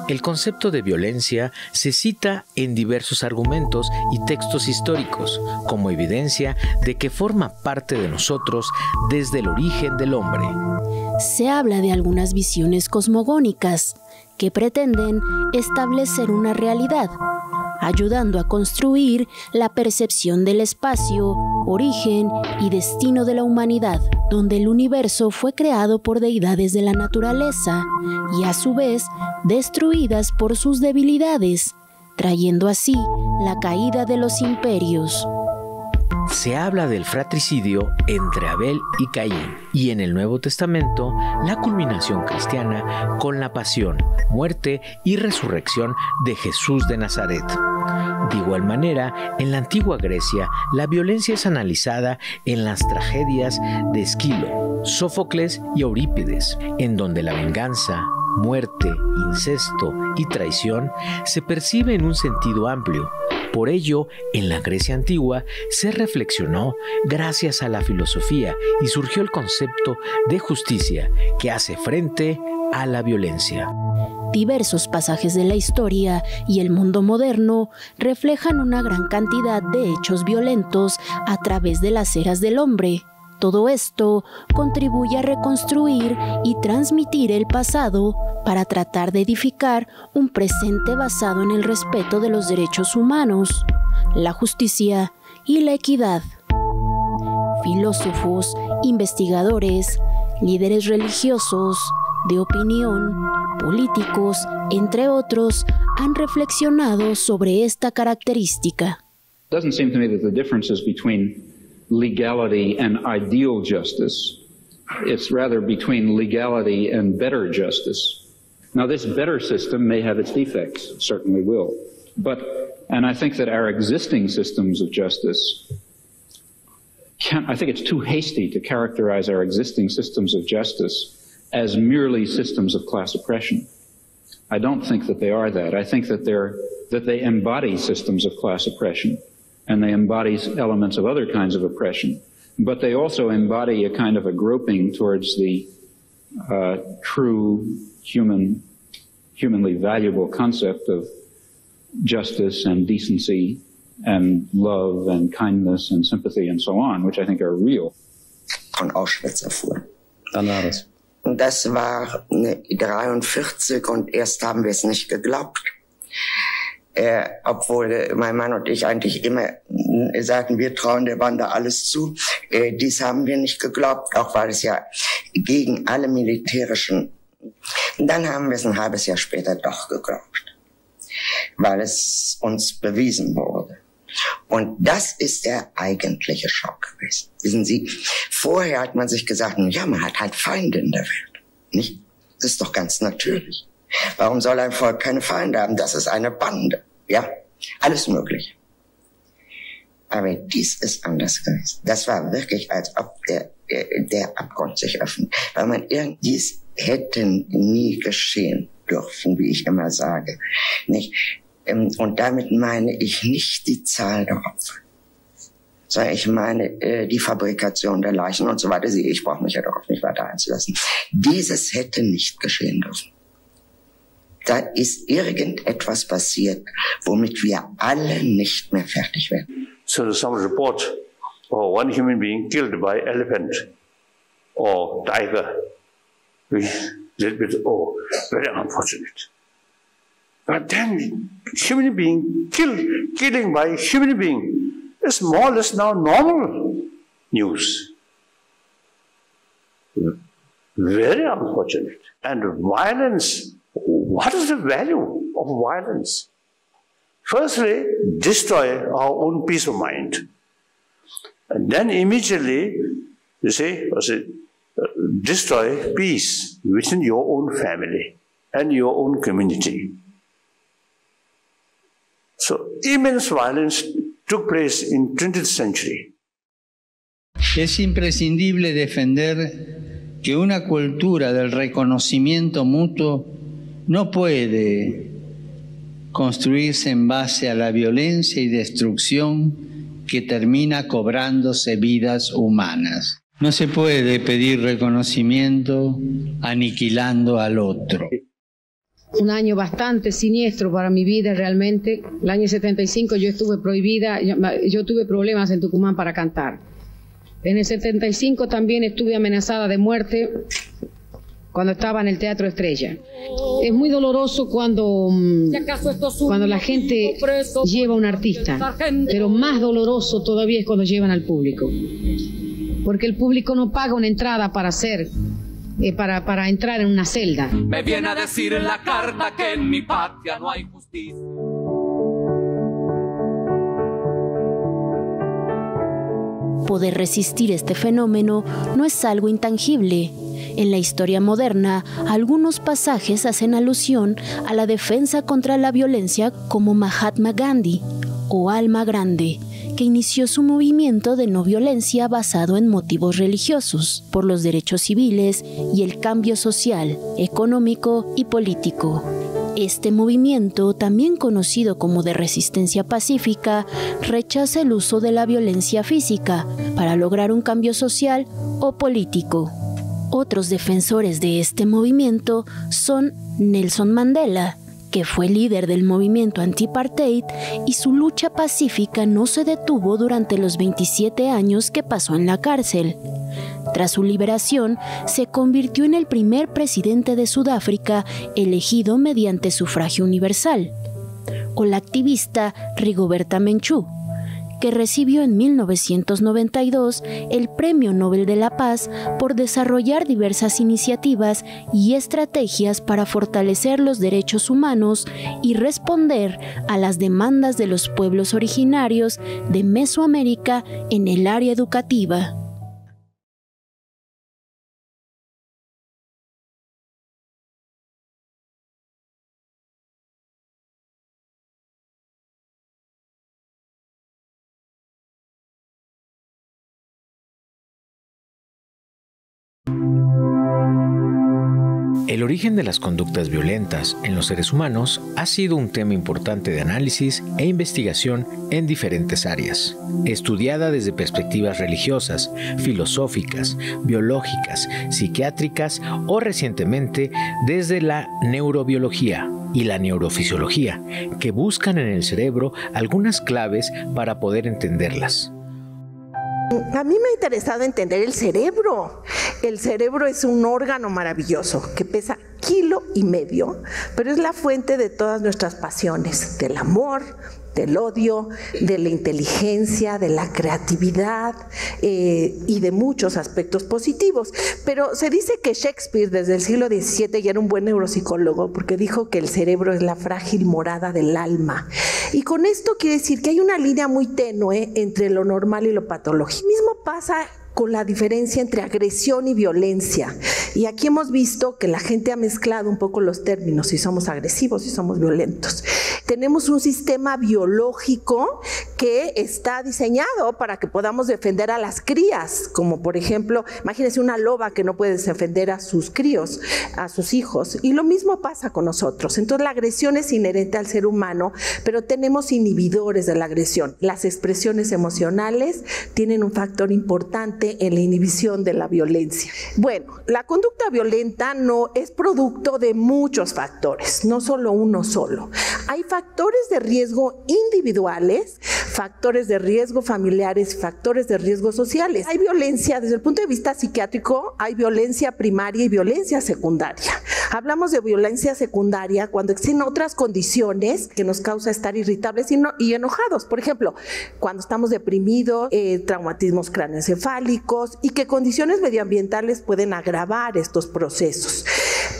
El concepto de violencia se cita en diversos argumentos y textos históricos como evidencia de que forma parte de nosotros desde el origen del hombre. Se habla de algunas visiones cosmogónicas que pretenden establecer una realidad, ayudando a construir la percepción del espacio, origen y destino de la humanidad, donde el universo fue creado por deidades de la naturaleza y a su vez destruidas por sus debilidades, trayendo así la caída de los imperios. Se habla del fratricidio entre Abel y Caín, y en el Nuevo Testamento, la culminación cristiana con la pasión, muerte y resurrección de Jesús de Nazaret. De igual manera, en la antigua Grecia, la violencia es analizada en las tragedias de Esquilo, Sófocles y Eurípides, en donde la venganza, muerte, incesto y traición se percibe en un sentido amplio. Por ello, en la Grecia antigua se reflexionó gracias a la filosofía y surgió el concepto de justicia que hace frente a la violencia. Diversos pasajes de la historia y el mundo moderno reflejan una gran cantidad de hechos violentos a través de las eras del hombre. Todo esto contribuye a reconstruir y transmitir el pasado para tratar de edificar un presente basado en el respeto de los derechos humanos, la justicia y la equidad. Filósofos, investigadores, líderes religiosos, de opinión, políticos, entre otros, han reflexionado sobre esta característica. Doesn't seem to me that the differences between legality and ideal justice, it's rather between legality and better justice. Now, this better system may have its defects, certainly will, and I think that our existing systems of justice I think it's too hasty to characterize our existing systems of justice as merely systems of class oppression. I don't think that they are that. I think that they embody systems of class oppression, and they embody elements of other kinds of oppression, but they also embody a kind of a groping towards the true humanly valuable concept of justice and decency and love and kindness and sympathy and so on, which I think are real. Von Auschwitz erfuhr. Wann war das? Das war 1943 und erst haben wir es nicht geglaubt. Obwohl mein Mann und ich eigentlich immer sagten, wir trauen der Bande alles zu. Dies haben wir nicht geglaubt, auch weil es ja gegen alle militärischen. Dann haben wir es ein halbes Jahr später doch geglaubt, weil es uns bewiesen wurde. Und das ist der eigentliche Schock gewesen. Wissen Sie, vorher hat man sich gesagt, ja, man hat halt Feinde in der Welt. Nicht? Das ist doch ganz natürlich. Warum soll ein Volk keine Feinde haben? Das ist eine Bande. Ja, alles möglich. Aber dies ist anders gewesen. Das war wirklich, als ob der Abgrund sich öffnet. Weil dies hätte nie geschehen dürfen, wie ich immer sage. Nicht? Und damit meine ich nicht die Zahl der Opfer, sondern ich meine die Fabrikation der Leichen und so weiter. Ich brauche mich ja darauf nicht weiter einzulassen. Dieses hätte nicht geschehen dürfen. Da ist irgendetwas passiert, womit wir alle nicht mehr fertig werden. So some report one human being killed by elephant or tiger, which is a little bit very unfortunate. But then human being killing by human being is more or less now normal news. Very unfortunate. And violence, what is the value of violence? Firstly, destroy our own peace of mind. And then immediately, you say, destroy peace within your own family and your own community. So immense violence took place in 20th century. Es imprescindible defender que una cultura del reconocimiento mutuo no puede construirse en base a la violencia y destrucción que termina cobrándose vidas humanas. No se puede pedir reconocimiento aniquilando al otro. Un año bastante siniestro para mi vida realmente. El año 75 yo estuve prohibida, yo tuve problemas en Tucumán para cantar. En el 75 también estuve amenazada de muerte cuando estaba en el Teatro Estrella. Es muy doloroso cuando la gente lleva a un artista, pero más doloroso todavía es cuando llevan al público. Porque el público no paga una entrada para entrar en una celda. Me viene a decir en la carta que en mi patria no hay justicia. Poder resistir este fenómeno no es algo intangible. En la historia moderna, algunos pasajes hacen alusión a la defensa contra la violencia, como Mahatma Gandhi o Alma Grande, que inició su movimiento de no violencia basado en motivos religiosos, por los derechos civiles y el cambio social, económico y político. Este movimiento, también conocido como de resistencia pacífica, rechaza el uso de la violencia física para lograr un cambio social o político. Otros defensores de este movimiento son Nelson Mandela, que fue líder del movimiento anti-apartheid, y su lucha pacífica no se detuvo durante los 27 años que pasó en la cárcel. Tras su liberación, se convirtió en el primer presidente de Sudáfrica elegido mediante sufragio universal. O la activista Rigoberta Menchú, que recibió en 1992 el Premio Nobel de la Paz por desarrollar diversas iniciativas y estrategias para fortalecer los derechos humanos y responder a las demandas de los pueblos originarios de Mesoamérica en el área educativa. El origen de las conductas violentas en los seres humanos ha sido un tema importante de análisis e investigación en diferentes áreas, estudiada desde perspectivas religiosas, filosóficas, biológicas, psiquiátricas o recientemente desde la neurobiología y la neurofisiología, que buscan en el cerebro algunas claves para poder entenderlas. A mí me ha interesado entender el cerebro. El cerebro es un órgano maravilloso que pesa 1,5 kilos, pero es la fuente de todas nuestras pasiones, del amor, del odio, de la inteligencia, de la creatividad y de muchos aspectos positivos. Pero se dice que Shakespeare desde el siglo XVII ya era un buen neuropsicólogo porque dijo que el cerebro es la frágil morada del alma. Y con esto quiere decir que hay una línea muy tenue entre lo normal y lo patológico. Lo mismo pasa con la diferencia entre agresión y violencia. Y aquí hemos visto que la gente ha mezclado un poco los términos, si somos agresivos, si somos violentos. Tenemos un sistema biológico que está diseñado para que podamos defender a las crías, como por ejemplo, imagínense una loba que no puede defender a sus críos, a sus hijos, y lo mismo pasa con nosotros. Entonces la agresión es inherente al ser humano, pero tenemos inhibidores de la agresión. Las expresiones emocionales tienen un factor importante en la inhibición de la violencia. Bueno, la conducta violenta no es producto de muchos factores, no solo uno solo. Hay factores de riesgo individuales, factores de riesgo familiares, factores de riesgo sociales. Hay violencia desde el punto de vista psiquiátrico, hay violencia primaria y violencia secundaria. Hablamos de violencia secundaria cuando existen otras condiciones que nos causa estar irritables y enojados. Por ejemplo, cuando estamos deprimidos, traumatismos craneoencefálicos, y que condiciones medioambientales pueden agravar estos procesos.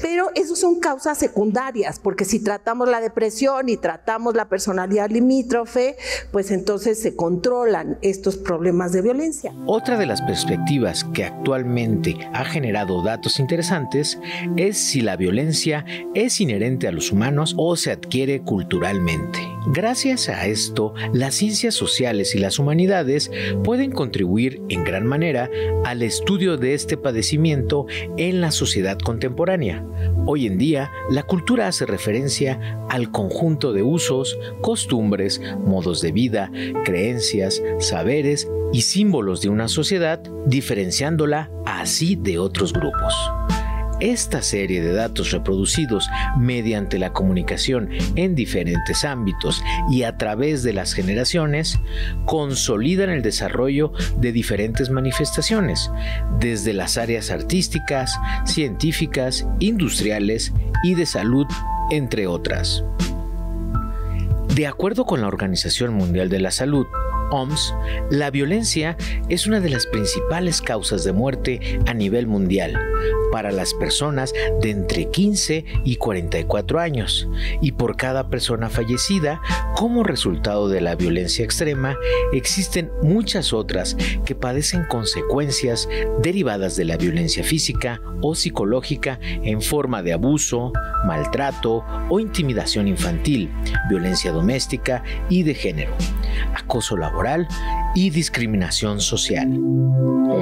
Pero esos son causas secundarias, porque si tratamos la depresión y tratamos la personalidad limítrofe, pues entonces se controlan estos problemas de violencia. Otra de las perspectivas que actualmente ha generado datos interesantes es si la violencia es inherente a los humanos o se adquiere culturalmente. Gracias a esto, las ciencias sociales y las humanidades pueden contribuir en gran manera al estudio de este padecimiento en la sociedad contemporánea. Hoy en día, la cultura hace referencia al conjunto de usos, costumbres, modos de vida, creencias, saberes y símbolos de una sociedad, diferenciándola así de otros grupos. Esta serie de datos reproducidos mediante la comunicación en diferentes ámbitos y a través de las generaciones consolidan el desarrollo de diferentes manifestaciones, desde las áreas artísticas, científicas, industriales y de salud, entre otras. De acuerdo con la Organización Mundial de la Salud, OMS, la violencia es una de las principales causas de muerte a nivel mundial para las personas de entre 15 y 44 años, y por cada persona fallecida como resultado de la violencia extrema, existen muchas otras que padecen consecuencias derivadas de la violencia física o psicológica en forma de abuso, maltrato o intimidación infantil, violencia doméstica y de género, acoso laboral y discriminación social.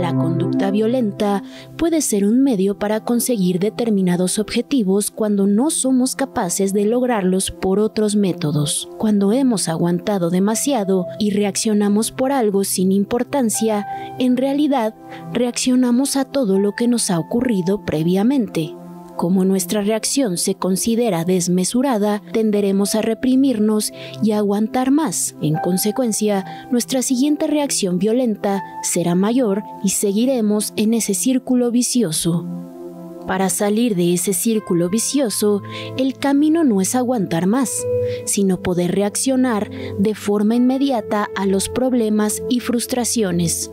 La conducta violenta puede ser un medio para conseguir determinados objetivos cuando no somos capaces de lograrlos por otros métodos. Cuando hemos aguantado demasiado y reaccionamos por algo sin importancia, en realidad reaccionamos a todo lo que nos ha ocurrido previamente. Como nuestra reacción se considera desmesurada, tenderemos a reprimirnos y a aguantar más. En consecuencia, nuestra siguiente reacción violenta será mayor y seguiremos en ese círculo vicioso. Para salir de ese círculo vicioso, el camino no es aguantar más, sino poder reaccionar de forma inmediata a los problemas y frustraciones.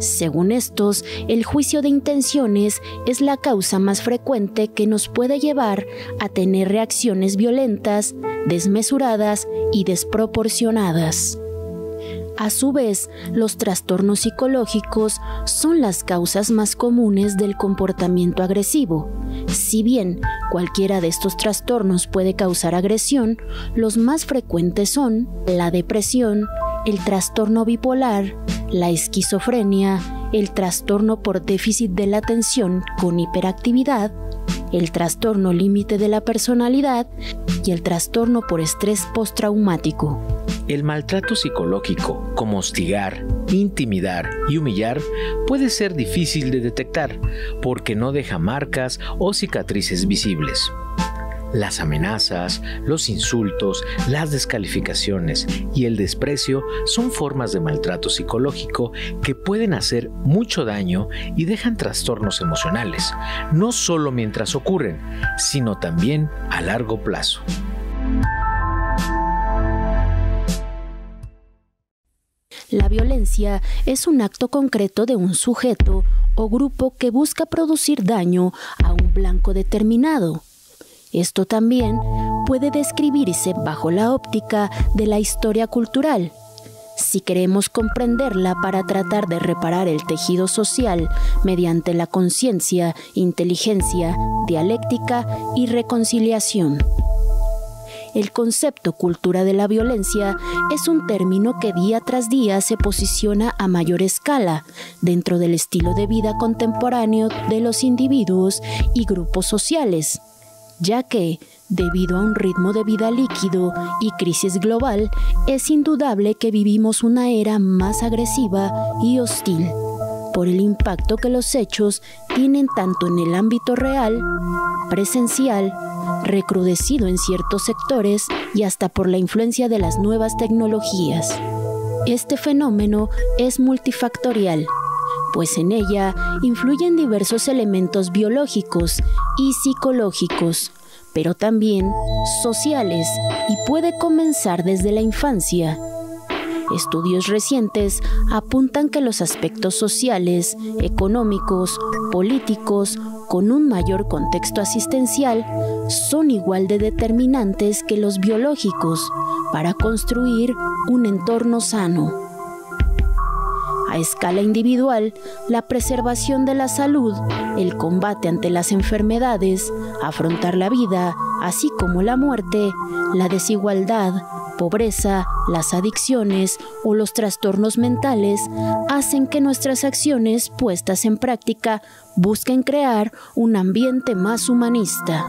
Según estos, el juicio de intenciones es la causa más frecuente que nos puede llevar a tener reacciones violentas, desmesuradas y desproporcionadas. A su vez, los trastornos psicológicos son las causas más comunes del comportamiento agresivo. Si bien cualquiera de estos trastornos puede causar agresión, los más frecuentes son la depresión, el trastorno bipolar, la esquizofrenia, el trastorno por déficit de la atención con hiperactividad, el trastorno límite de la personalidad y el trastorno por estrés postraumático. El maltrato psicológico, como hostigar, intimidar y humillar, puede ser difícil de detectar porque no deja marcas o cicatrices visibles. Las amenazas, los insultos, las descalificaciones y el desprecio son formas de maltrato psicológico que pueden hacer mucho daño y dejan trastornos emocionales, no solo mientras ocurren, sino también a largo plazo. La violencia es un acto concreto de un sujeto o grupo que busca producir daño a un blanco determinado. Esto también puede describirse bajo la óptica de la historia cultural. Si queremos comprenderla para tratar de reparar el tejido social mediante la conciencia, inteligencia, dialéctica y reconciliación. El concepto cultura de la violencia es un término que día tras día se posiciona a mayor escala dentro del estilo de vida contemporáneo de los individuos y grupos sociales, ya que, debido a un ritmo de vida líquido y crisis global, es indudable que vivimos una era más agresiva y hostil, por el impacto que los hechos tienen tanto en el ámbito real, presencial, recrudecido en ciertos sectores y hasta por la influencia de las nuevas tecnologías. Este fenómeno es multifactorial, pues en ella influyen diversos elementos biológicos y psicológicos, pero también sociales, y puede comenzar desde la infancia. Estudios recientes apuntan que los aspectos sociales, económicos, políticos, con un mayor contexto asistencial, son igual de determinantes que los biológicos para construir un entorno sano. A escala individual, la preservación de la salud, el combate ante las enfermedades, afrontar la vida, así como la muerte, la desigualdad, pobreza, las adicciones o los trastornos mentales, hacen que nuestras acciones puestas en práctica busquen crear un ambiente más humanista.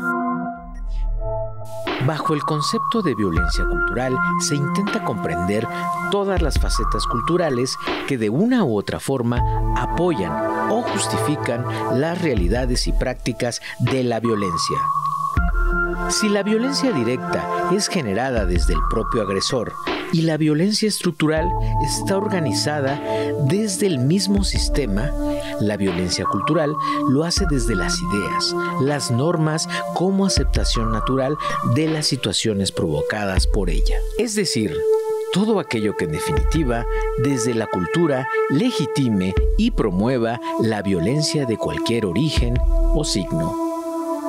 Bajo el concepto de violencia cultural se intenta comprender todas las facetas culturales que de una u otra forma apoyan o justifican las realidades y prácticas de la violencia. Si la violencia directa es generada desde el propio agresor y la violencia estructural está organizada desde el mismo sistema, la violencia cultural lo hace desde las ideas, las normas como aceptación natural de las situaciones provocadas por ella. Es decir, todo aquello que en definitiva, desde la cultura, legitime y promueva la violencia de cualquier origen o signo.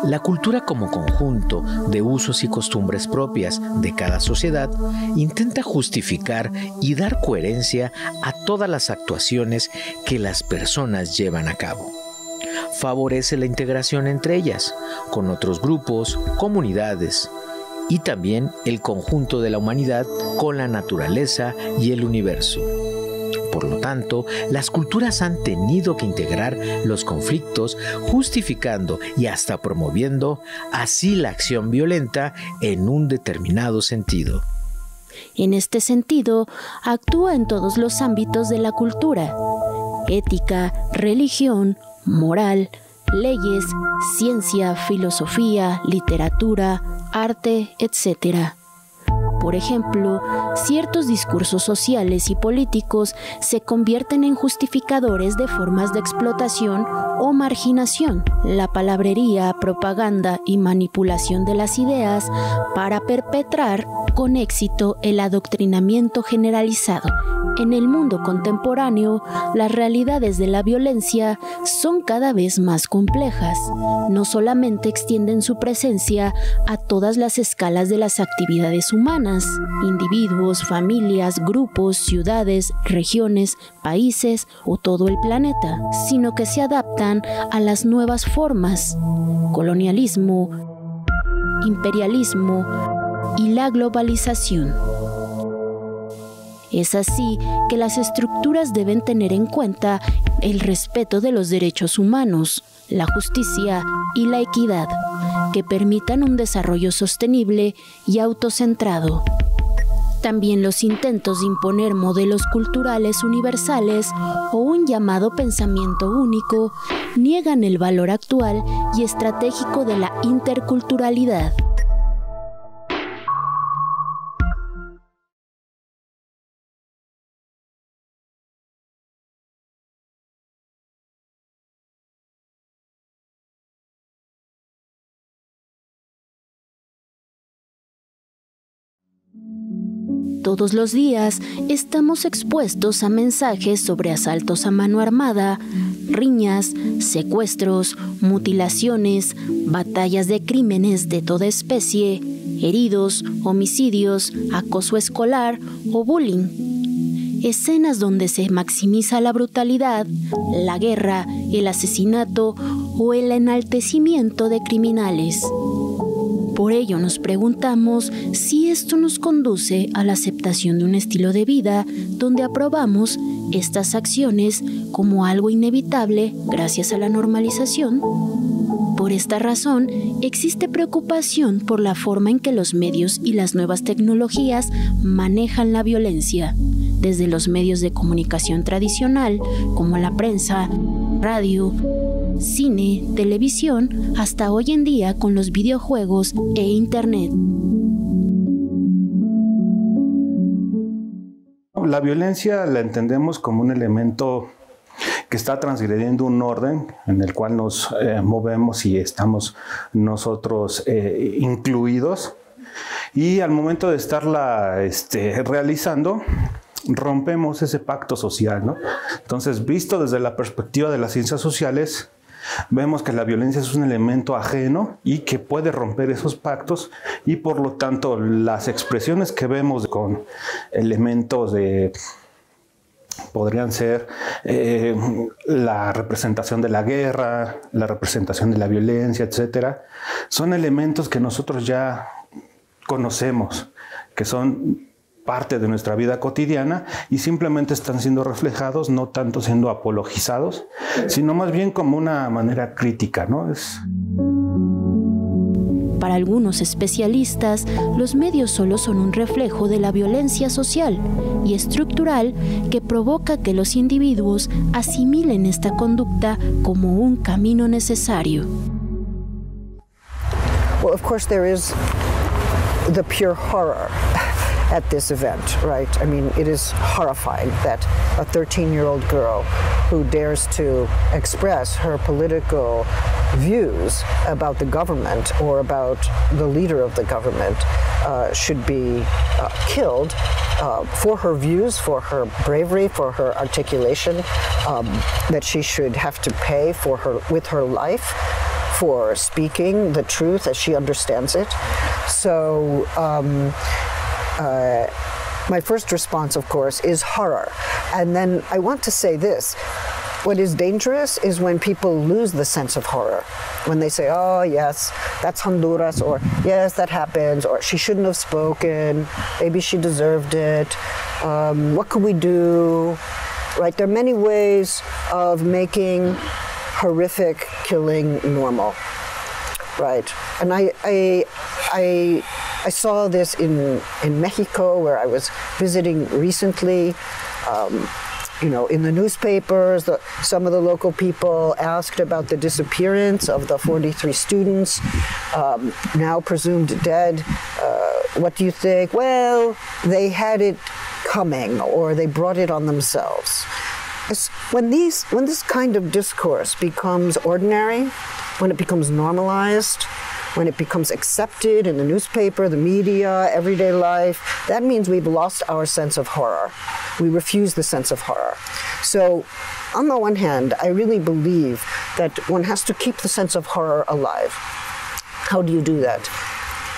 La cultura como conjunto de usos y costumbres propias de cada sociedad intenta justificar y dar coherencia a todas las actuaciones que las personas llevan a cabo. Favorece la integración entre ellas, con otros grupos, comunidades, y también el conjunto de la humanidad con la naturaleza y el universo. Por lo tanto, las culturas han tenido que integrar los conflictos, justificando y hasta promoviendo así la acción violenta en un determinado sentido. En este sentido, actúa en todos los ámbitos de la cultura: ética, religión, moral, leyes, ciencia, filosofía, literatura, arte, etc. Por ejemplo, ciertos discursos sociales y políticos se convierten en justificadores de formas de explotación o marginación, la palabrería, propaganda y manipulación de las ideas para perpetrar con éxito el adoctrinamiento generalizado. En el mundo contemporáneo, las realidades de la violencia son cada vez más complejas. No solamente extienden su presencia a todas las escalas de las actividades humanas, individuos, familias, grupos, ciudades, regiones, países o todo el planeta, sino que se adaptan a las nuevas formas: colonialismo, imperialismo y la globalización. Es así que las estructuras deben tener en cuenta el respeto de los derechos humanos, la justicia y la equidad, que permitan un desarrollo sostenible y autocentrado. También los intentos de imponer modelos culturales universales o un llamado pensamiento único niegan el valor actual y estratégico de la interculturalidad. Todos los días estamos expuestos a mensajes sobre asaltos a mano armada, riñas, secuestros, mutilaciones, batallas de crímenes de toda especie, heridos, homicidios, acoso escolar o bullying. Escenas donde se maximiza la brutalidad, la guerra, el asesinato o el enaltecimiento de criminales. Por ello nos preguntamos si esto nos conduce a la aceptación de un estilo de vida donde aprobamos estas acciones como algo inevitable gracias a la normalización. Por esta razón, existe preocupación por la forma en que los medios y las nuevas tecnologías manejan la violencia, desde los medios de comunicación tradicional como la prensa, radio, cine, televisión, hasta hoy en día con los videojuegos e internet. La violencia la entendemos como un elemento que está transgrediendo un orden en el cual nos movemos y estamos nosotros incluidos, y al momento de estarla realizando, rompemos ese pacto social, ¿no? Entonces, visto desde la perspectiva de las ciencias sociales, vemos que la violencia es un elemento ajeno y que puede romper esos pactos, y por lo tanto las expresiones que vemos con elementos podrían ser la representación de la guerra, la representación de la violencia, etcétera, son elementos que nosotros ya conocemos, que son parte de nuestra vida cotidiana y simplemente están siendo reflejados, no tanto siendo apologizados, sino más bien como una manera crítica, ¿no? Para algunos especialistas, los medios solo son un reflejo de la violencia social y estructural que provoca que los individuos asimilen esta conducta como un camino necesario. Well, of course, there is the pure horror at this event, right? I mean, it is horrifying that a 13-year-old girl who dares to express her political views about the government or about the leader of the government should be killed for her views, for her bravery, for her articulation, that she should have to pay for with her life for speaking the truth as she understands it. So my first response, of course, is horror. And then I want to say this. What is dangerous is when people lose the sense of horror. When they say, oh, yes, that's Honduras, or yes, that happens, or she shouldn't have spoken, maybe she deserved it, what could we do? Right? There are many ways of making horrific killing normal. Right? And I saw this in Mexico, where I was visiting recently. You know, in the newspapers, some of the local people asked about the disappearance of the 43 students, now presumed dead. What do you think? Well, they had it coming, or they brought it on themselves. When this kind of discourse becomes ordinary, when it becomes normalized, when it becomes accepted in the newspaper, the media, everyday life, that means we've lost our sense of horror. We refuse the sense of horror. So, on the one hand, I really believe that one has to keep the sense of horror alive. How do you do that?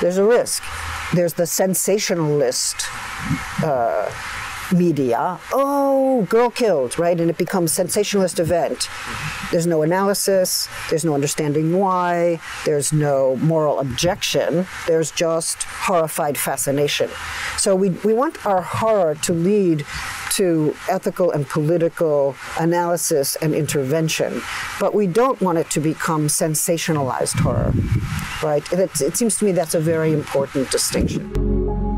There's a risk. There's the sensationalist media. Oh, girl killed, right? And it becomes sensationalist event. There's no analysis, there's no understanding why, there's no moral objection, there's just horrified fascination. So we want our horror to lead to ethical and political analysis and intervention, but we don't want it to become sensationalized horror, right? It seems to me that's a very important distinction.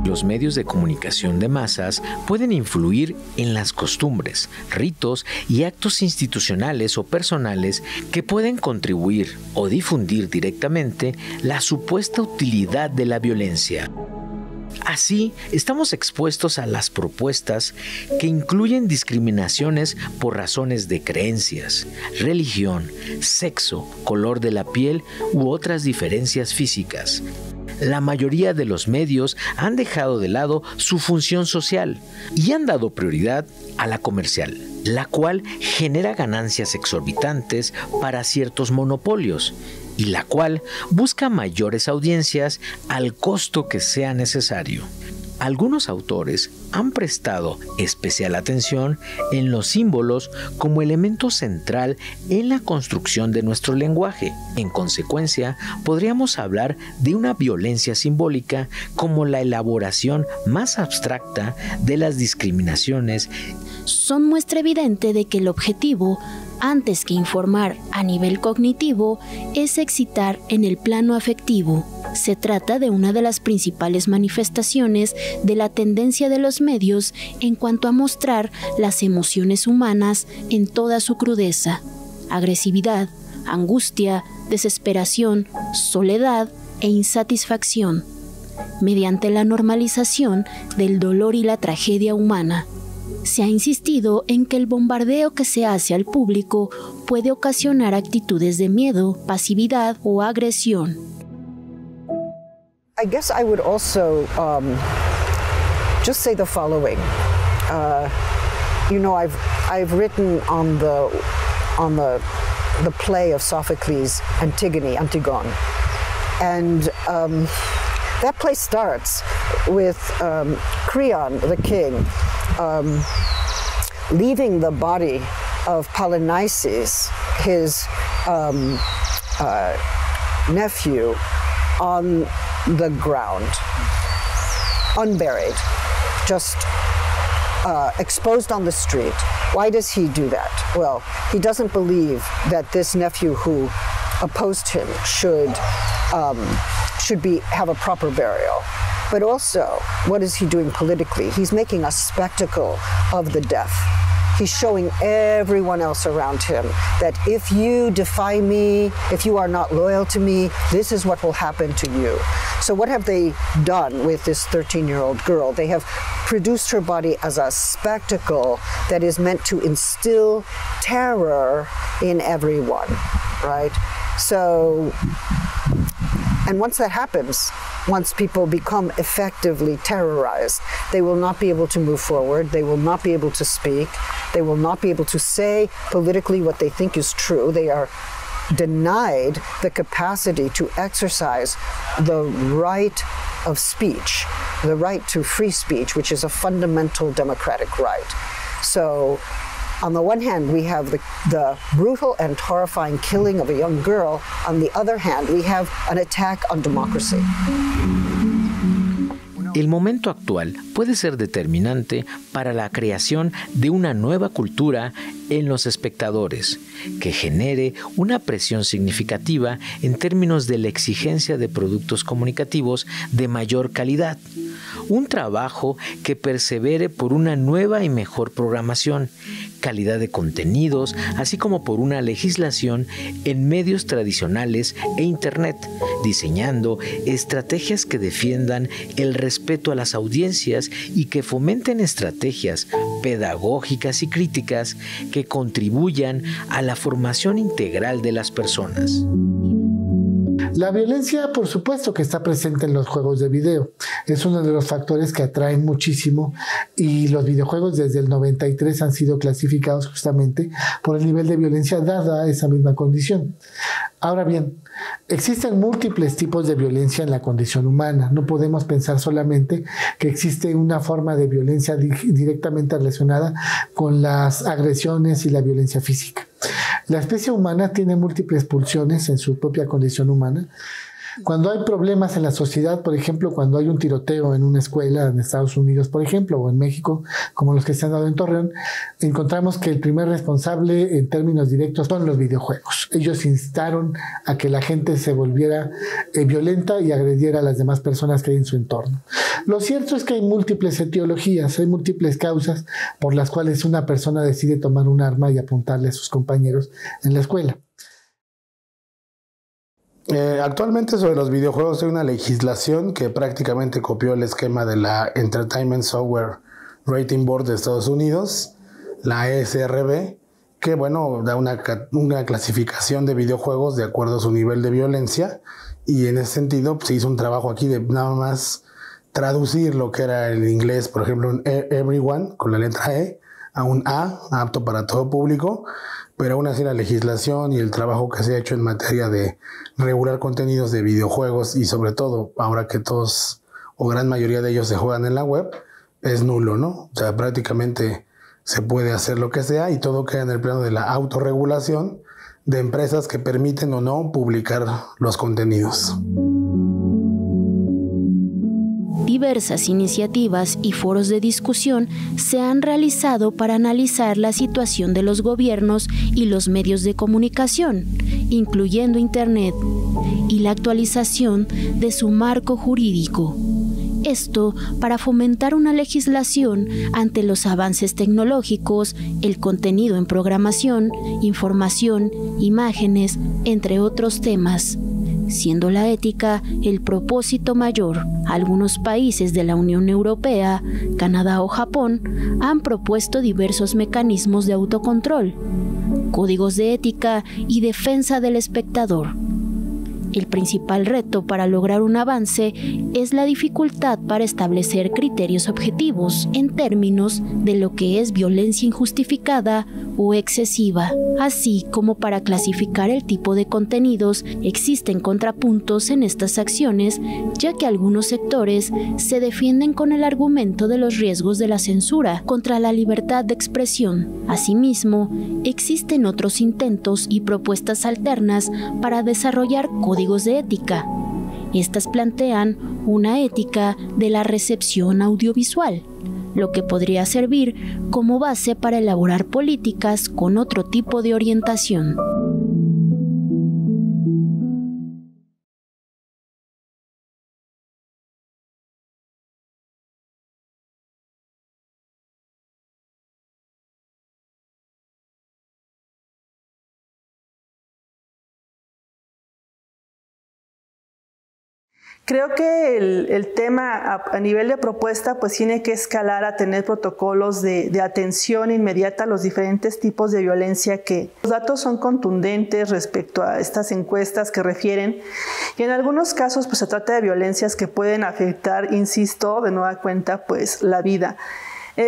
Los medios de comunicación de masas pueden influir en las costumbres, ritos y actos institucionales o personales que pueden contribuir o difundir directamente la supuesta utilidad de la violencia. Así, estamos expuestos a las propuestas que incluyen discriminaciones por razones de creencias, religión, sexo, color de la piel u otras diferencias físicas. La mayoría de los medios han dejado de lado su función social y han dado prioridad a la comercial, la cual genera ganancias exorbitantes para ciertos monopolios y la cual busca mayores audiencias al costo que sea necesario. Algunos autores han prestado especial atención en los símbolos como elemento central en la construcción de nuestro lenguaje. En consecuencia, podríamos hablar de una violencia simbólica como la elaboración más abstracta de las discriminaciones. Son muestra evidente de que el objetivo, antes que informar a nivel cognitivo, es excitar en el plano afectivo. Se trata de una de las principales manifestaciones de la tendencia de los medios en cuanto a mostrar las emociones humanas en toda su crudeza: agresividad, angustia, desesperación, soledad e insatisfacción, mediante la normalización del dolor y la tragedia humana. Se ha insistido en que el bombardeo que se hace al público puede ocasionar actitudes de miedo, pasividad o agresión. I guess I would also just say the following. You know, I've written on the play of Sophocles, Antigone, and that play starts with Creon, the king, leaving the body of Polynices, his nephew, on the ground, unburied, just exposed on the street. Why does he do that? Well, he doesn't believe that this nephew who opposed him should should have a proper burial. But also, what is he doing politically? He's making a spectacle of the deaf. He's showing everyone else around him that if you defy me, if you are not loyal to me, this is what will happen to you. So what have they done with this 13-year-old girl? They have produced her body as a spectacle that is meant to instill terror in everyone, right? So, and once that happens, once people become effectively terrorized, they will not be able to move forward, they will not be able to speak, they will not be able to say politically what they think is true. They are denied the capacity to exercise the right of speech, the right to free speech, which is a fundamental democratic right. So, on the one hand, we have the brutal and horrifying killing of a young girl. On the other hand, we have an attack on democracy. El momento actual puede ser determinante para la creación de una nueva cultura en los espectadores, que genere una presión significativa en términos de la exigencia de productos comunicativos de mayor calidad. Un trabajo que persevere por una nueva y mejor programación, calidad de contenidos, así como por una legislación en medios tradicionales e Internet, diseñando estrategias que defiendan el respeto a las audiencias y que fomenten estrategias pedagógicas y críticas que contribuyan a la formación integral de las personas. La violencia, por supuesto, que está presente en los juegos de video. Es uno de los factores que atraen muchísimo y los videojuegos desde el 93 han sido clasificados justamente por el nivel de violencia dada esa misma condición. Ahora bien, existen múltiples tipos de violencia en la condición humana. No podemos pensar solamente que existe una forma de violencia directamente relacionada con las agresiones y la violencia física. La especie humana tiene múltiples pulsiones en su propia condición humana. Cuando hay problemas en la sociedad, por ejemplo, cuando hay un tiroteo en una escuela en Estados Unidos, por ejemplo, o en México, como los que se han dado en Torreón, encontramos que el primer responsable en términos directos son los videojuegos. Ellos instaron a que la gente se volviera violenta y agrediera a las demás personas que hay en su entorno. Lo cierto es que hay múltiples etiologías, hay múltiples causas por las cuales una persona decide tomar un arma y apuntarle a sus compañeros en la escuela. Actualmente sobre los videojuegos hay una legislación que prácticamente copió el esquema de la Entertainment Software Rating Board de Estados Unidos, la ESRB, que bueno, da una clasificación de videojuegos de acuerdo a su nivel de violencia, y en ese sentido pues, se hizo un trabajo aquí de nada más traducir lo que era el inglés, por ejemplo, un everyone con la letra E a un A, apto para todo público, pero aún así la legislación y el trabajo que se ha hecho en materia de regular contenidos de videojuegos y sobre todo ahora que todos o gran mayoría de ellos se juegan en la web, es nulo, ¿no? O sea, prácticamente se puede hacer lo que sea y todo queda en el plano de la autorregulación de empresas que permiten o no publicar los contenidos. Diversas iniciativas y foros de discusión se han realizado para analizar la situación de los gobiernos y los medios de comunicación, incluyendo Internet, y la actualización de su marco jurídico. Esto para fomentar una legislación ante los avances tecnológicos, el contenido en programación, información, imágenes, entre otros temas, siendo la ética el propósito mayor. Algunos países de la Unión Europea, Canadá o Japón han propuesto diversos mecanismos de autocontrol, códigos de ética y defensa del espectador. El principal reto para lograr un avance es la dificultad para establecer criterios objetivos en términos de lo que es violencia injustificada o excesiva, así como para clasificar el tipo de contenidos. Existen contrapuntos en estas acciones, ya que algunos sectores se defienden con el argumento de los riesgos de la censura contra la libertad de expresión. Asimismo, existen otros intentos y propuestas alternas para desarrollar códigos de ética. Estas plantean una ética de la recepción audiovisual, lo que podría servir como base para elaborar políticas con otro tipo de orientación. Creo que el tema a nivel de propuesta pues tiene que escalar a tener protocolos de atención inmediata a los diferentes tipos de violencia, que los datos son contundentes respecto a estas encuestas que refieren, y en algunos casos pues se trata de violencias que pueden afectar, insisto, de nueva cuenta, pues la vida.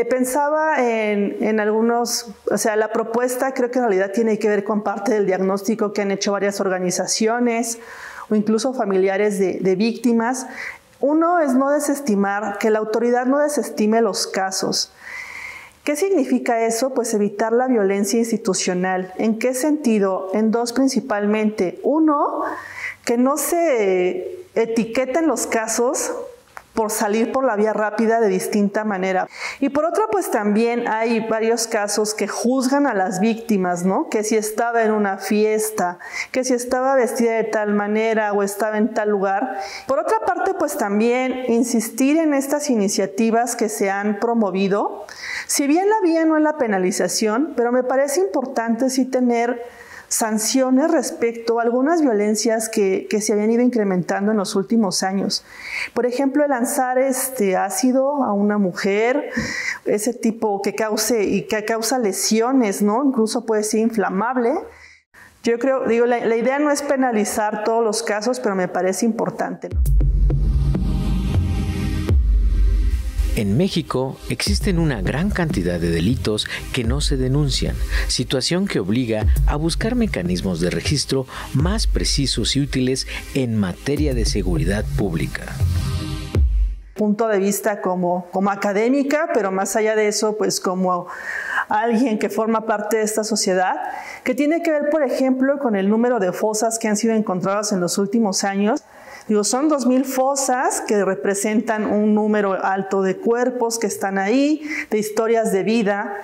Pensaba en algunos, o sea, la propuesta creo que en realidad tiene que ver con parte del diagnóstico que han hecho varias organizaciones o incluso familiares de víctimas. Uno es no desestimar, que la autoridad no desestime los casos. ¿Qué significa eso? Pues evitar la violencia institucional. ¿En qué sentido? En dos principalmente. Uno, que no se etiqueten los casos por salir por la vía rápida de distinta manera. Y por otra, pues también hay varios casos que juzgan a las víctimas, ¿no? Que si estaba en una fiesta, que si estaba vestida de tal manera o estaba en tal lugar. Por otra parte, pues también insistir en estas iniciativas que se han promovido. Si bien la vía no es la penalización, pero me parece importante sí tener sanciones respecto a algunas violencias que se habían ido incrementando en los últimos años. Por ejemplo, el lanzar ácido a una mujer, ese tipo que causa lesiones, ¿no? Incluso puede ser inflamable. Yo creo, la idea no es penalizar todos los casos, pero me parece importante, ¿no? En México existen una gran cantidad de delitos que no se denuncian, situación que obliga a buscar mecanismos de registro más precisos y útiles en materia de seguridad pública. Punto de vista como académica, pero más allá de eso, pues como alguien que forma parte de esta sociedad, que tiene que ver, por ejemplo, con el número de fosas que han sido encontradas en los últimos años. Son 2,000 fosas que representan un número alto de cuerpos que están ahí, de historias de vida.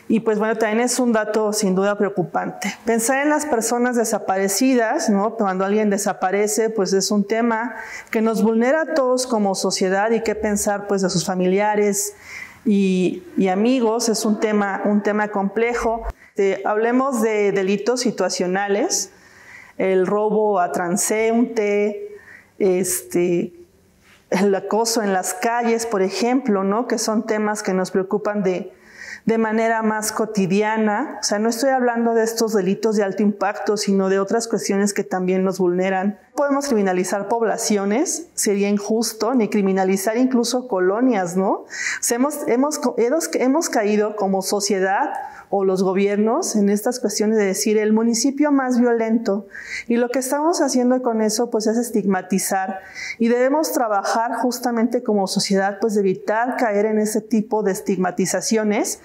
Y pues bueno, también es un dato sin duda preocupante. Pensar en las personas desaparecidas, ¿no? Cuando alguien desaparece, pues es un tema que nos vulnera a todos como sociedad, y qué pensar pues de sus familiares y amigos. Es un tema complejo. Hablemos de delitos situacionales, el robo a transeúnte, el acoso en las calles, por ejemplo, ¿no? Que son temas que nos preocupan de manera más cotidiana. O sea, no estoy hablando de estos delitos de alto impacto, sino de otras cuestiones que también nos vulneran. Podemos criminalizar poblaciones, sería injusto, ni criminalizar incluso colonias, ¿no? O sea, hemos caído como sociedad o los gobiernos en estas cuestiones de decir el municipio más violento, y lo que estamos haciendo con eso pues es estigmatizar, y debemos trabajar justamente como sociedad pues de evitar caer en ese tipo de estigmatizaciones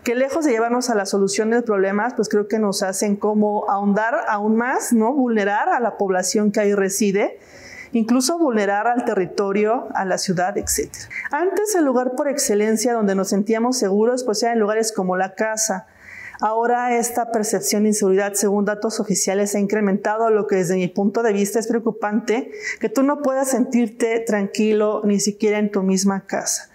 que, lejos de llevarnos a la solución del problema, pues creo que nos hacen como ahondar aún más, ¿no? Vulnerar a la población que ahí reside, incluso vulnerar al territorio, a la ciudad, etc. Antes, el lugar por excelencia donde nos sentíamos seguros pues eran lugares como la casa. Ahora esta percepción de inseguridad, según datos oficiales, ha incrementado, lo que desde mi punto de vista es preocupante, que tú no puedas sentirte tranquilo ni siquiera en tu misma casa.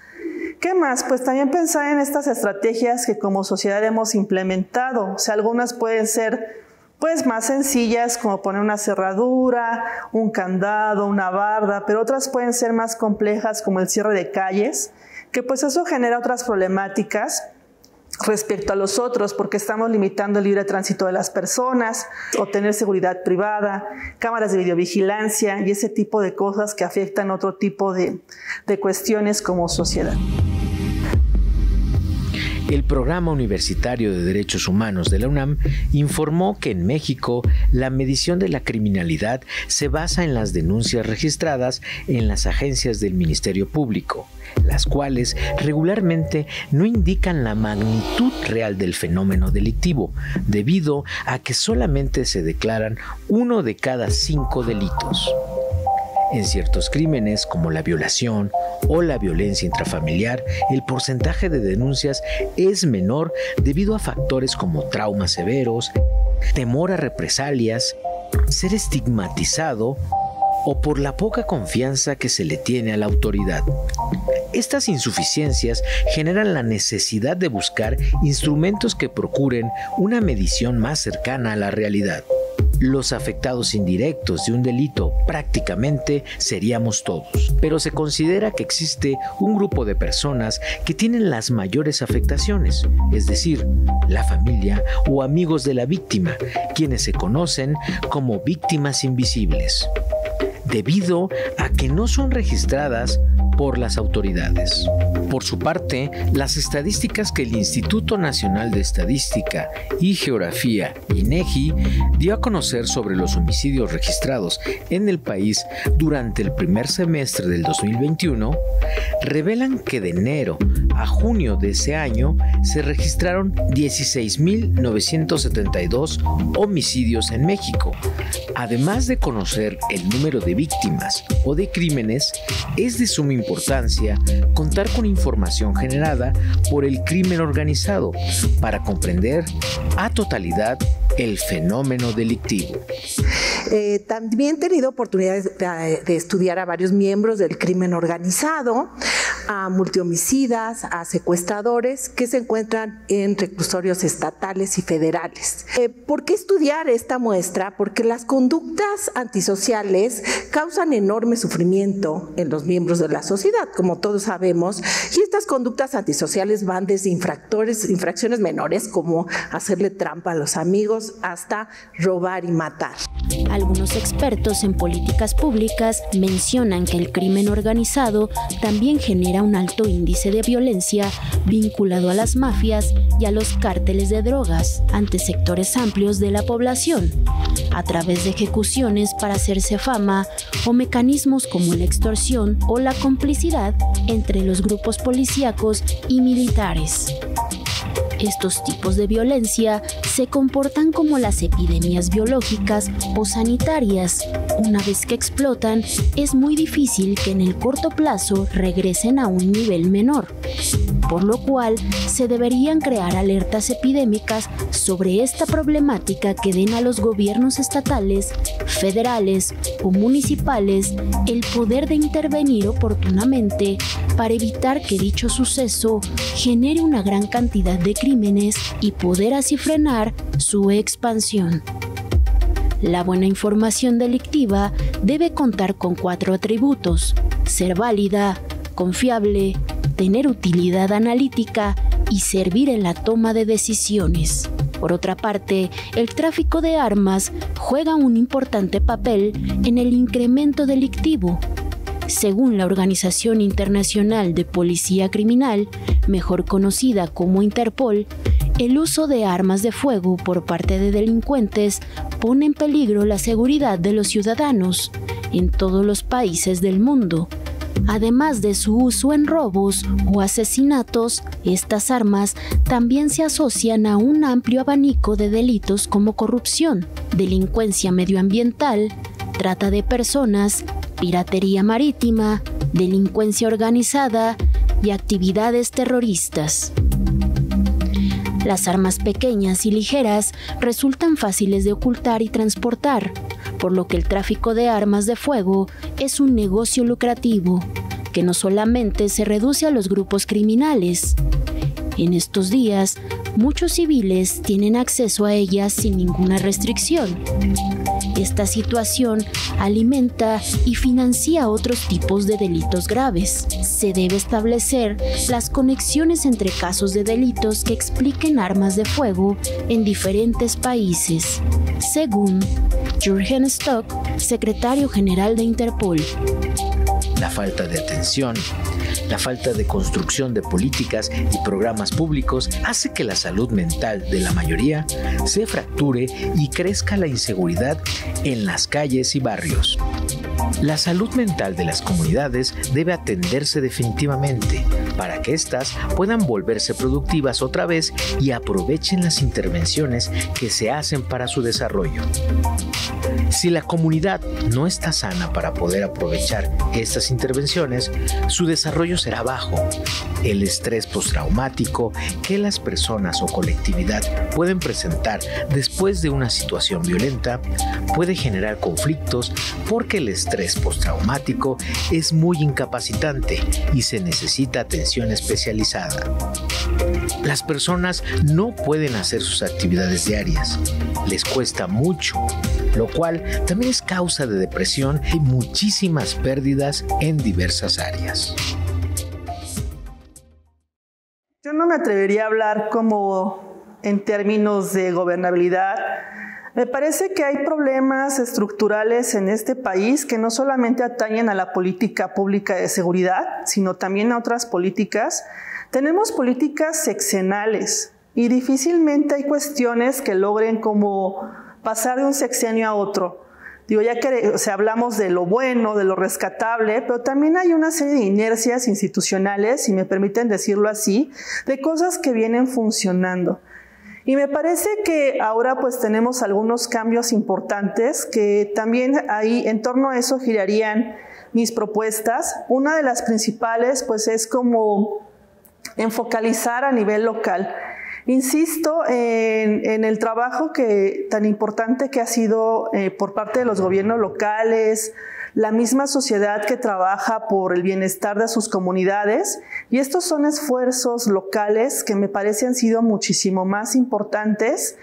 ¿Qué más? Pues también pensar en estas estrategias que como sociedad hemos implementado. O sea, algunas pueden ser pues más sencillas, como poner una cerradura, un candado, una barda, pero otras pueden ser más complejas, como el cierre de calles, que pues eso genera otras problemáticas respecto a los otros, porque estamos limitando el libre tránsito de las personas, o tener seguridad privada, cámaras de videovigilancia y ese tipo de cosas que afectan otro tipo de cuestiones como sociedad. El Programa Universitario de Derechos Humanos de la UNAM informó que en México la medición de la criminalidad se basa en las denuncias registradas en las agencias del Ministerio Público, las cuales regularmente no indican la magnitud real del fenómeno delictivo, debido a que solamente se declaran 1 de cada 5 delitos. En ciertos crímenes, como la violación o la violencia intrafamiliar, el porcentaje de denuncias es menor debido a factores como traumas severos, temor a represalias, ser estigmatizado o por la poca confianza que se le tiene a la autoridad. Estas insuficiencias generan la necesidad de buscar instrumentos que procuren una medición más cercana a la realidad. los afectados indirectos de un delito prácticamente seríamos todos. Pero se considera que existe un grupo de personas que tienen las mayores afectaciones, es decir, la familia o amigos de la víctima, quienes se conocen como víctimas invisibles, debido a que no son registradas por las autoridades. Por su parte, las estadísticas que el Instituto Nacional de Estadística y Geografía, INEGI, dio a conocer sobre los homicidios registrados en el país durante el primer semestre del 2021, revelan que de enero a junio de ese año se registraron 16.972 homicidios en México. Además de conocer el número de víctimas o de crímenes, es de suma importancia contar con información generada por el crimen organizado para comprender a totalidad el fenómeno delictivo. También he tenido oportunidad de estudiar a varios miembros del crimen organizado, a multihomicidas, a secuestradores que se encuentran en reclusorios estatales y federales. ¿Por qué estudiar esta muestra? Porque las conductas antisociales causan enorme sufrimiento en los miembros de la sociedad, como todos sabemos, y estas conductas antisociales van desde infracciones menores, como hacerle trampa a los amigos, hasta robar y matar. Algunos expertos en políticas públicas mencionan que el crimen organizado también genera un alto índice de violencia vinculado a las mafias y a los cárteles de drogas ante sectores amplios de la población, a través de ejecuciones para hacerse fama o mecanismos como la extorsión o la complicidad entre los grupos policíacos y militares. Estos tipos de violencia se comportan como las epidemias biológicas o sanitarias. Una vez que explotan, es muy difícil que en el corto plazo regresen a un nivel menor, por lo cual se deberían crear alertas epidémicas sobre esta problemática que den a los gobiernos estatales, federales o municipales el poder de intervenir oportunamente para evitar que dicho suceso genere una gran cantidad de crímenes y poder así frenar su expansión. La buena información delictiva debe contar con 4 atributos: ser válida, confiable, tener utilidad analítica y servir en la toma de decisiones. Por otra parte, el tráfico de armas juega un importante papel en el incremento delictivo. Según la Organización Internacional de Policía Criminal, mejor conocida como Interpol, el uso de armas de fuego por parte de delincuentes pone en peligro la seguridad de los ciudadanos en todos los países del mundo. Además de su uso en robos o asesinatos, estas armas también se asocian a un amplio abanico de delitos como corrupción, delincuencia medioambiental, trata de personas, piratería marítima, delincuencia organizada y actividades terroristas. Las armas pequeñas y ligeras resultan fáciles de ocultar y transportar, por lo que el tráfico de armas de fuego es un negocio lucrativo, que no solamente se reduce a los grupos criminales. En estos días, muchos civiles tienen acceso a ellas sin ninguna restricción. Esta situación alimenta y financia otros tipos de delitos graves. Se debe establecer las conexiones entre casos de delitos que expliquen armas de fuego en diferentes países, según Jürgen Stock, secretario general de Interpol. La falta de atención, la falta de construcción de políticas y programas públicos hace que la salud mental de la mayoría se fracture y crezca la inseguridad en las calles y barrios. La salud mental de las comunidades debe atenderse definitivamente para que éstas puedan volverse productivas otra vez y aprovechen las intervenciones que se hacen para su desarrollo. Si la comunidad no está sana para poder aprovechar estas intervenciones, su desarrollo será bajo. El estrés postraumático que las personas o colectividad pueden presentar después de una situación violenta puede generar conflictos porque el estrés postraumático es muy incapacitante y se necesita atención especializada. Las personas no pueden hacer sus actividades diarias, les cuesta mucho. lo cual también es causa de depresión y muchísimas pérdidas en diversas áreas. Yo no me atrevería a hablar como en términos de gobernabilidad. Me parece que hay problemas estructurales en este país que no solamente atañen a la política pública de seguridad, sino también a otras políticas. Tenemos políticas sexenales y difícilmente hay cuestiones que logren como pasar de un sexenio a otro. Digo, ya que hablamos de lo bueno, de lo rescatable, pero también hay una serie de inercias institucionales, si me permiten decirlo así, de cosas que vienen funcionando. Y me parece que ahora pues tenemos algunos cambios importantes que también ahí en torno a eso girarían mis propuestas. Una de las principales pues es como enfocalizar a nivel local. Insisto en el trabajo tan importante que ha sido por parte de los gobiernos locales, la misma sociedad que trabaja por el bienestar de sus comunidades, y estos son esfuerzos locales que me parece han sido muchísimo más importantes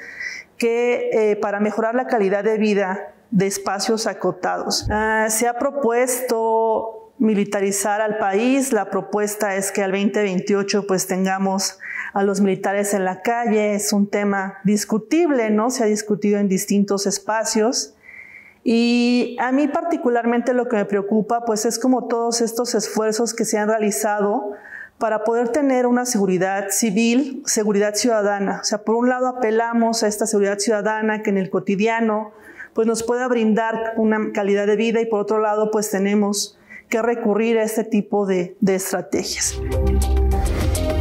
que para mejorar la calidad de vida de espacios acotados. Se ha propuesto militarizar al país. La propuesta es que al 2028 pues tengamos a los militares en la calle. Es un tema discutible, ¿no? Se ha discutido en distintos espacios. Y a mí particularmente lo que me preocupa pues es como todos estos esfuerzos que se han realizado para poder tener una seguridad civil, seguridad ciudadana. O sea, por un lado apelamos a esta seguridad ciudadana que en el cotidiano pues nos pueda brindar una calidad de vida, y por otro lado pues tenemos que recurrir a este tipo de estrategias.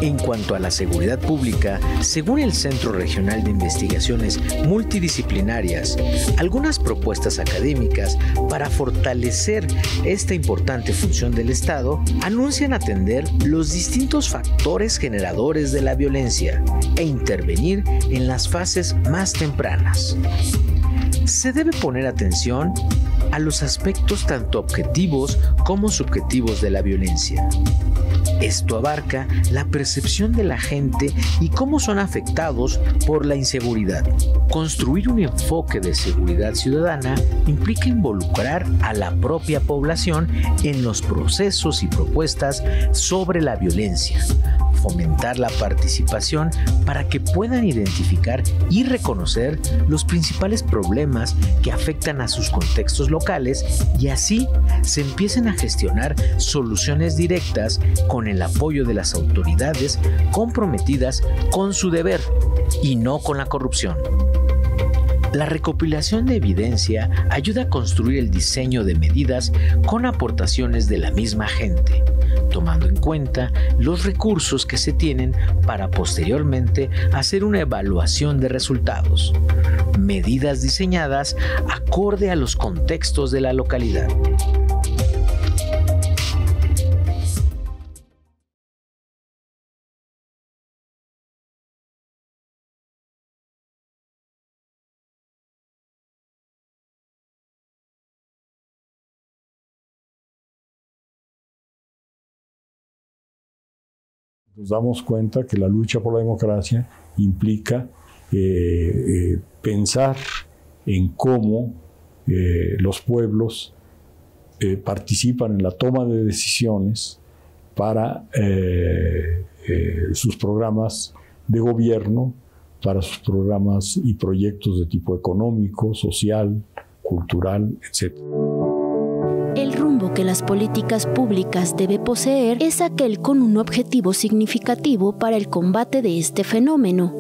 En cuanto a la seguridad pública, según el Centro Regional de Investigaciones Multidisciplinarias, algunas propuestas académicas para fortalecer esta importante función del Estado anuncian atender los distintos factores generadores de la violencia e intervenir en las fases más tempranas. Se debe poner atención a los aspectos tanto objetivos como subjetivos de la violencia. Esto abarca la percepción de la gente y cómo son afectados por la inseguridad. Construir un enfoque de seguridad ciudadana implica involucrar a la propia población en los procesos y propuestas sobre la violencia, fomentar la participación para que puedan identificar y reconocer los principales problemas que afectan a sus contextos locales, y así se empiecen a gestionar soluciones directas con el apoyo de las autoridades comprometidas con su deber y no con la corrupción. La recopilación de evidencia ayuda a construir el diseño de medidas con aportaciones de la misma gente, tomando en cuenta los recursos que se tienen para posteriormente hacer una evaluación de resultados. Medidas diseñadas acorde a los contextos de la localidad. Nos damos cuenta que la lucha por la democracia implica pensar en cómo los pueblos participan en la toma de decisiones para sus programas de gobierno, para sus programas y proyectos de tipo económico, social, cultural, etc. El rumbo que las políticas públicas debe poseer es aquel con un objetivo significativo para el combate de este fenómeno.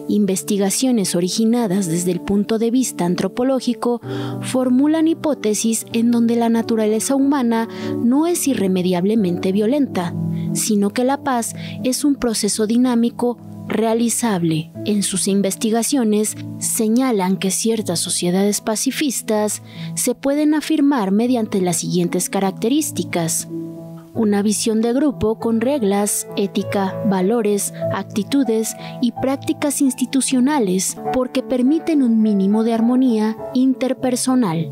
Investigaciones originadas desde el punto de vista antropológico formulan hipótesis en donde la naturaleza humana no es irremediablemente violenta, sino que la paz es un proceso dinámico realizable. En sus investigaciones señalan que ciertas sociedades pacifistas se pueden afirmar mediante las siguientes características: una visión de grupo con reglas, ética, valores, actitudes y prácticas institucionales porque permiten un mínimo de armonía interpersonal.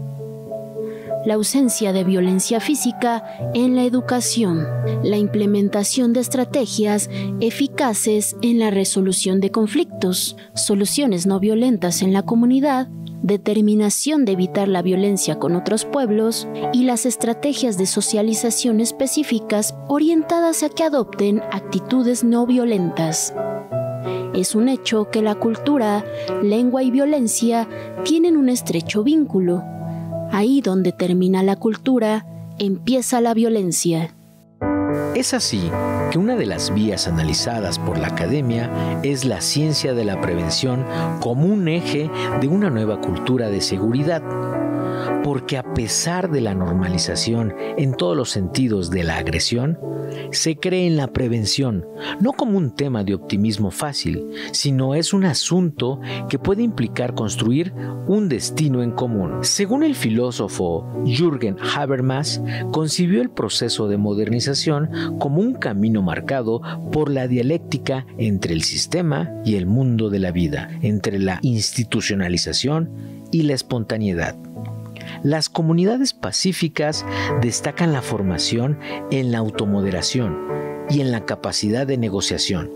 La ausencia de violencia física en la educación, la implementación de estrategias eficaces en la resolución de conflictos, soluciones no violentas en la comunidad, determinación de evitar la violencia con otros pueblos y las estrategias de socialización específicas orientadas a que adopten actitudes no violentas. Es un hecho que la cultura, lengua y violencia tienen un estrecho vínculo. Ahí donde termina la cultura, empieza la violencia. Es así que una de las vías analizadas por la academia es la ciencia de la prevención como un eje de una nueva cultura de seguridad. Porque a pesar de la normalización en todos los sentidos de la agresión, se cree en la prevención, no como un tema de optimismo fácil, sino es un asunto que puede implicar construir un destino en común. Según el filósofo Jürgen Habermas, concibió el proceso de modernización como un camino marcado por la dialéctica entre el sistema y el mundo de la vida, entre la institucionalización y la espontaneidad. Las comunidades pacíficas destacan la formación en la automoderación y en la capacidad de negociación.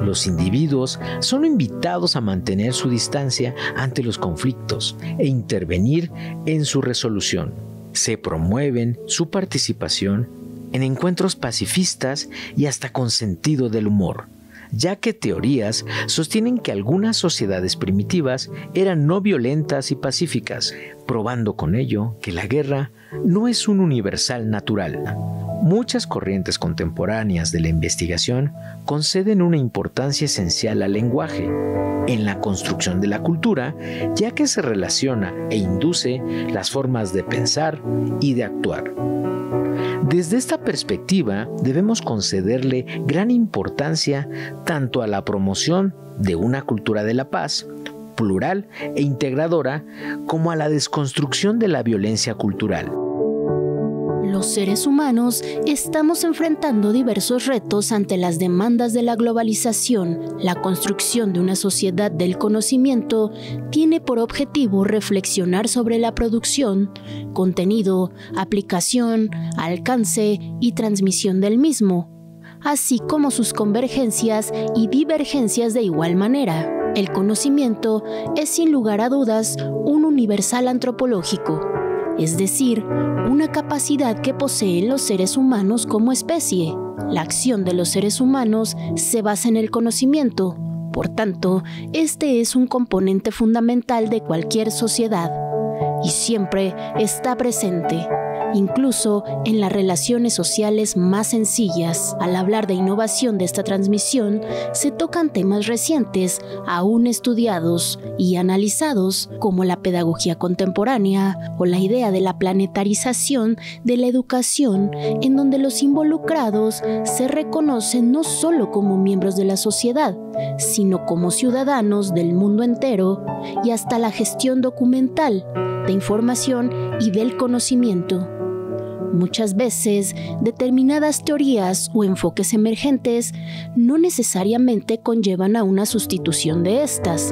Los individuos son invitados a mantener su distancia ante los conflictos e intervenir en su resolución. Se promueven su participación en encuentros pacifistas y hasta con sentido del humor, ya que teorías sostienen que algunas sociedades primitivas eran no violentas y pacíficas, probando con ello que la guerra no es un universal natural. Muchas corrientes contemporáneas de la investigación conceden una importancia esencial al lenguaje en la construcción de la cultura, ya que se relaciona e induce las formas de pensar y de actuar. Desde esta perspectiva, debemos concederle gran importancia tanto a la promoción de una cultura de la paz, plural e integradora, como a la desconstrucción de la violencia cultural. Los seres humanos estamos enfrentando diversos retos ante las demandas de la globalización. La construcción de una sociedad del conocimiento tiene por objetivo reflexionar sobre la producción, contenido, aplicación, alcance y transmisión del mismo, así como sus convergencias y divergencias de igual manera. El conocimiento es sin lugar a dudas un universal antropológico, es decir, una capacidad que poseen los seres humanos como especie. La acción de los seres humanos se basa en el conocimiento, por tanto, este es un componente fundamental de cualquier sociedad y siempre está presente, incluso en las relaciones sociales más sencillas. Al hablar de innovación de esta transmisión, se tocan temas recientes, aún estudiados y analizados, como la pedagogía contemporánea o la idea de la planetarización de la educación, en donde los involucrados se reconocen no solo como miembros de la sociedad, sino como ciudadanos del mundo entero, y hasta la gestión documental de información y del conocimiento. Muchas veces, determinadas teorías o enfoques emergentes no necesariamente conllevan a una sustitución de estas.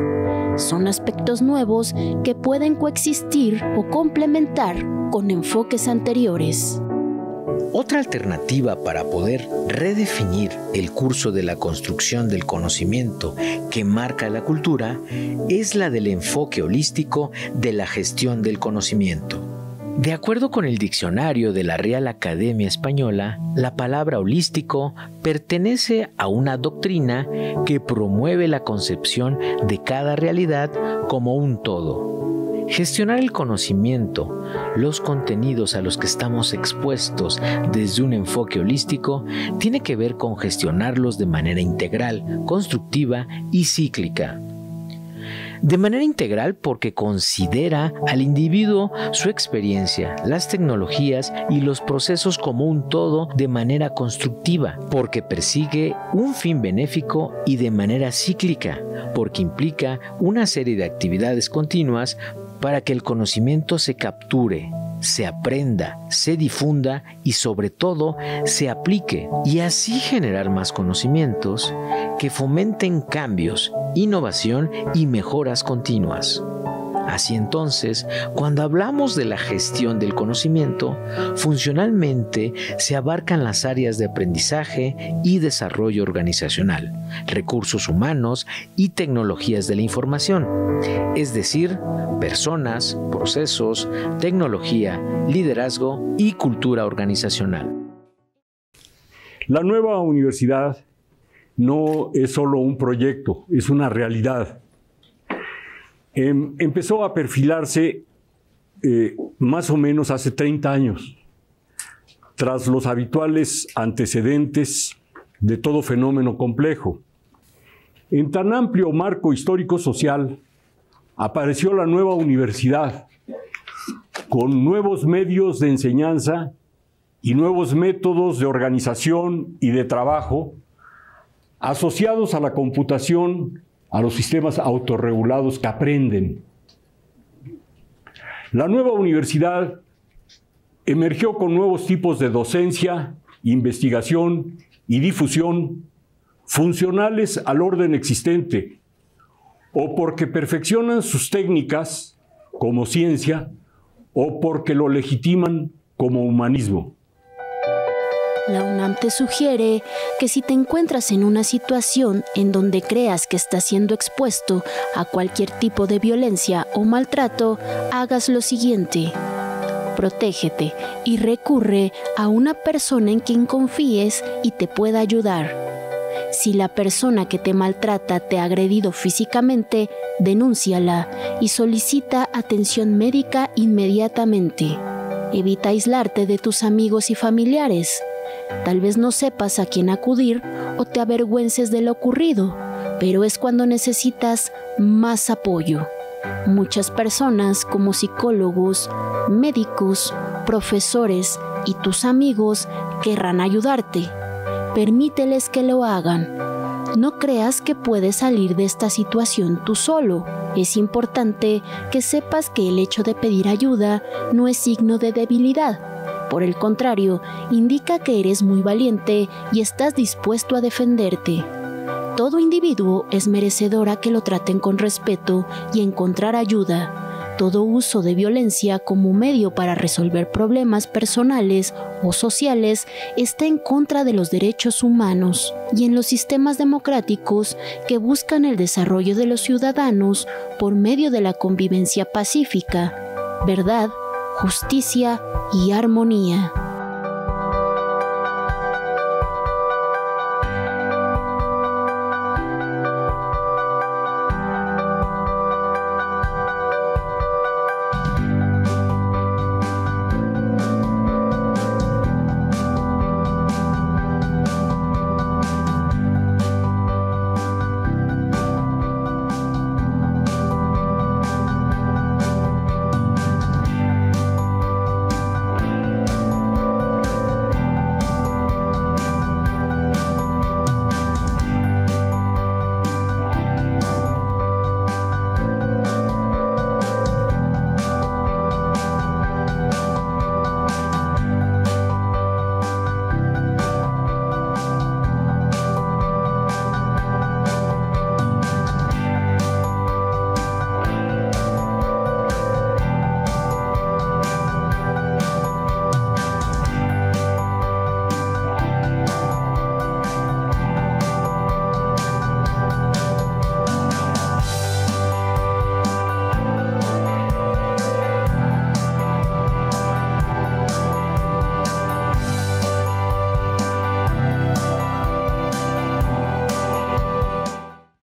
Son aspectos nuevos que pueden coexistir o complementar con enfoques anteriores. Otra alternativa para poder redefinir el curso de la construcción del conocimiento que marca la cultura es la del enfoque holístico de la gestión del conocimiento. De acuerdo con el diccionario de la Real Academia Española, la palabra holístico pertenece a una doctrina que promueve la concepción de cada realidad como un todo. Gestionar el conocimiento, los contenidos a los que estamos expuestos desde un enfoque holístico, tiene que ver con gestionarlos de manera integral, constructiva y cíclica. De manera integral porque considera al individuo, su experiencia, las tecnologías y los procesos como un todo de manera constructiva, porque persigue un fin benéfico, y de manera cíclica, porque implica una serie de actividades continuas para que el conocimiento se capture, se aprenda, se difunda y sobre todo se aplique, y así generar más conocimientos que fomenten cambios, innovación y mejoras continuas. Así entonces, cuando hablamos de la gestión del conocimiento, funcionalmente se abarcan las áreas de aprendizaje y desarrollo organizacional, recursos humanos y tecnologías de la información, es decir, personas, procesos, tecnología, liderazgo y cultura organizacional. La nueva universidad no es solo un proyecto, es una realidad. Empezó a perfilarse más o menos hace 30 años, tras los habituales antecedentes de todo fenómeno complejo. En tan amplio marco histórico-social apareció la nueva universidad, con nuevos medios de enseñanza y nuevos métodos de organización y de trabajo asociados a la computación, a los sistemas autorregulados que aprenden. La nueva universidad emergió con nuevos tipos de docencia, investigación y difusión funcionales al orden existente, o porque perfeccionan sus técnicas como ciencia, o porque lo legitiman como humanismo. La UNAM te sugiere que si te encuentras en una situación en donde creas que estás siendo expuesto a cualquier tipo de violencia o maltrato, hagas lo siguiente. Protégete y recurre a una persona en quien confíes y te pueda ayudar. Si la persona que te maltrata te ha agredido físicamente, denúnciala y solicita atención médica inmediatamente. Evita aislarte de tus amigos y familiares. Tal vez no sepas a quién acudir o te avergüences de lo ocurrido, pero es cuando necesitas más apoyo. Muchas personas como psicólogos, médicos, profesores y tus amigos querrán ayudarte. Permíteles que lo hagan. No creas que puedes salir de esta situación tú solo. Es importante que sepas que el hecho de pedir ayuda no es signo de debilidad. Por el contrario, indica que eres muy valiente y estás dispuesto a defenderte. Todo individuo es merecedor a que lo traten con respeto y encontrar ayuda. Todo uso de violencia como medio para resolver problemas personales o sociales está en contra de los derechos humanos y en los sistemas democráticos que buscan el desarrollo de los ciudadanos por medio de la convivencia pacífica, verdad, justicia y armonía.